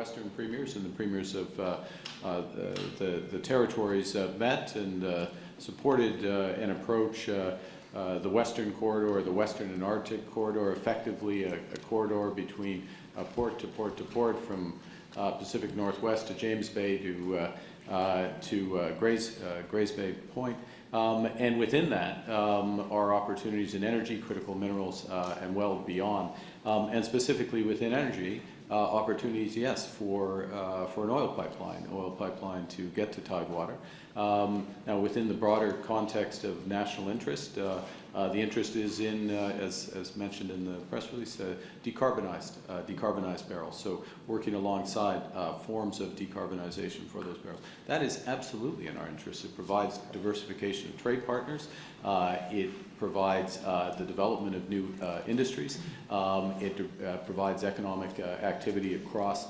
Western premiers and the premiers of the territories met and supported an approach, the Western corridor, the Western and Arctic corridor, effectively a corridor between port to port to port, from Pacific Northwest to James Bay to Grays Bay Point. And within that are opportunities in energy, critical minerals, and well beyond. And specifically within energy, opportunities, yes, for an oil pipeline to get to Tidewater. Now, within the broader context of national interest, the interest is in, as mentioned in the press release, decarbonized barrels. So working alongside forms of decarbonization for those barrels. That is absolutely in our interest. It provides diversification of trade partners. It provides the development of new industries. It provides economic activity across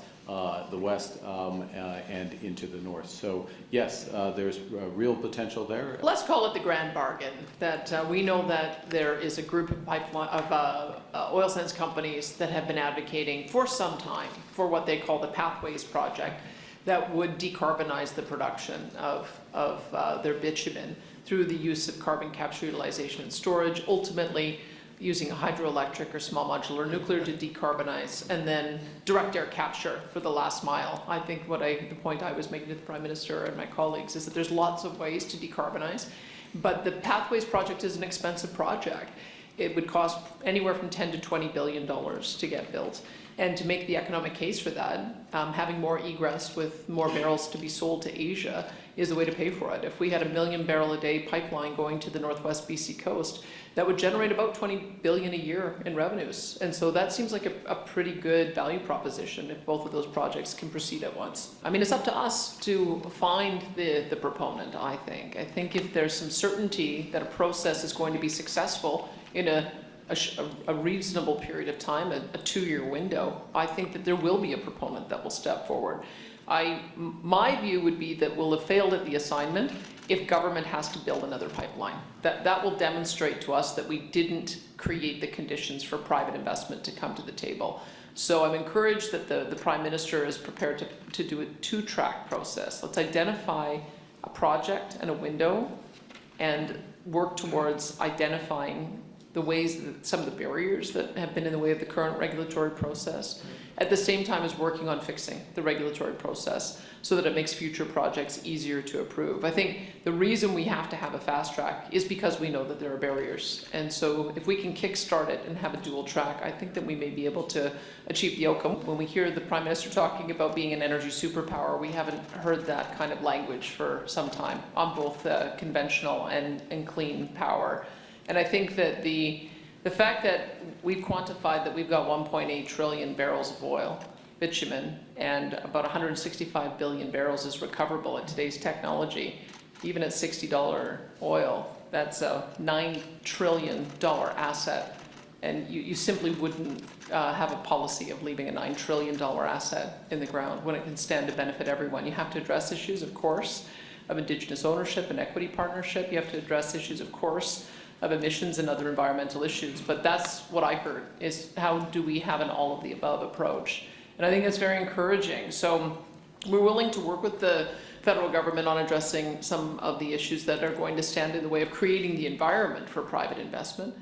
the west and into the north. So yes, there's real potential there. Let's call it the grand bargain. That we know that there is a group of oil sands companies that have been advocating for some time for what they call the Pathways Project, that would decarbonize the production of their bitumen through the use of carbon capture, utilization, and storage, ultimately using hydroelectric or small modular nuclear to decarbonize, and then direct air capture for the last mile. I think the point I was making to the Prime Minister and my colleagues is that there's lots of ways to decarbonize, but the Pathways Project is an expensive project. It would cost anywhere from $10 to $20 billion to get built. And to make the economic case for that, having more egress with more barrels to be sold to Asia is the way to pay for it. If we had a 1 million barrel a day pipeline going to the Northwest BC coast, that would generate about $20 billion a year in revenues. And so that seems like a pretty good value proposition if both of those projects can proceed at once. I mean, it's up to us to find the proponent, I think. I think if there's some certainty that a process is going to be successful in a reasonable period of time, a 2-year window, I think that there will be a proponent that will step forward. My view would be that we'll have failed at the assignment if government has to build another pipeline. That will demonstrate to us that we didn't create the conditions for private investment to come to the table. So I'm encouraged that the Prime Minister is prepared to do a 2-track process. Let's identify a project and a window and work towards identifying the ways that some of the barriers that have been in the way of the current regulatory process, at the same time as working on fixing the regulatory process so that it makes future projects easier to approve. I think the reason we have to have a fast track is because we know that there are barriers. And so if we can kickstart it and have a dual track, I think that we may be able to achieve the outcome. When we hear the Prime Minister talking about being an energy superpower, we haven't heard that kind of language for some time on both conventional and clean power. And I think that the fact that we've quantified that we've got 1.8 trillion barrels of oil, bitumen, and about 165 billion barrels is recoverable at today's technology, even at $60 oil, that's a $9 trillion asset. And you simply wouldn't have a policy of leaving a $9 trillion asset in the ground when it can stand to benefit everyone. You have to address issues, of course, of Indigenous ownership and equity partnership. You have to address issues, of course, of emissions and other environmental issues. But that's what I heard, is how do we have an all of the above approach? And I think that's very encouraging. So we're willing to work with the federal government on addressing some of the issues that are going to stand in the way of creating the environment for private investment.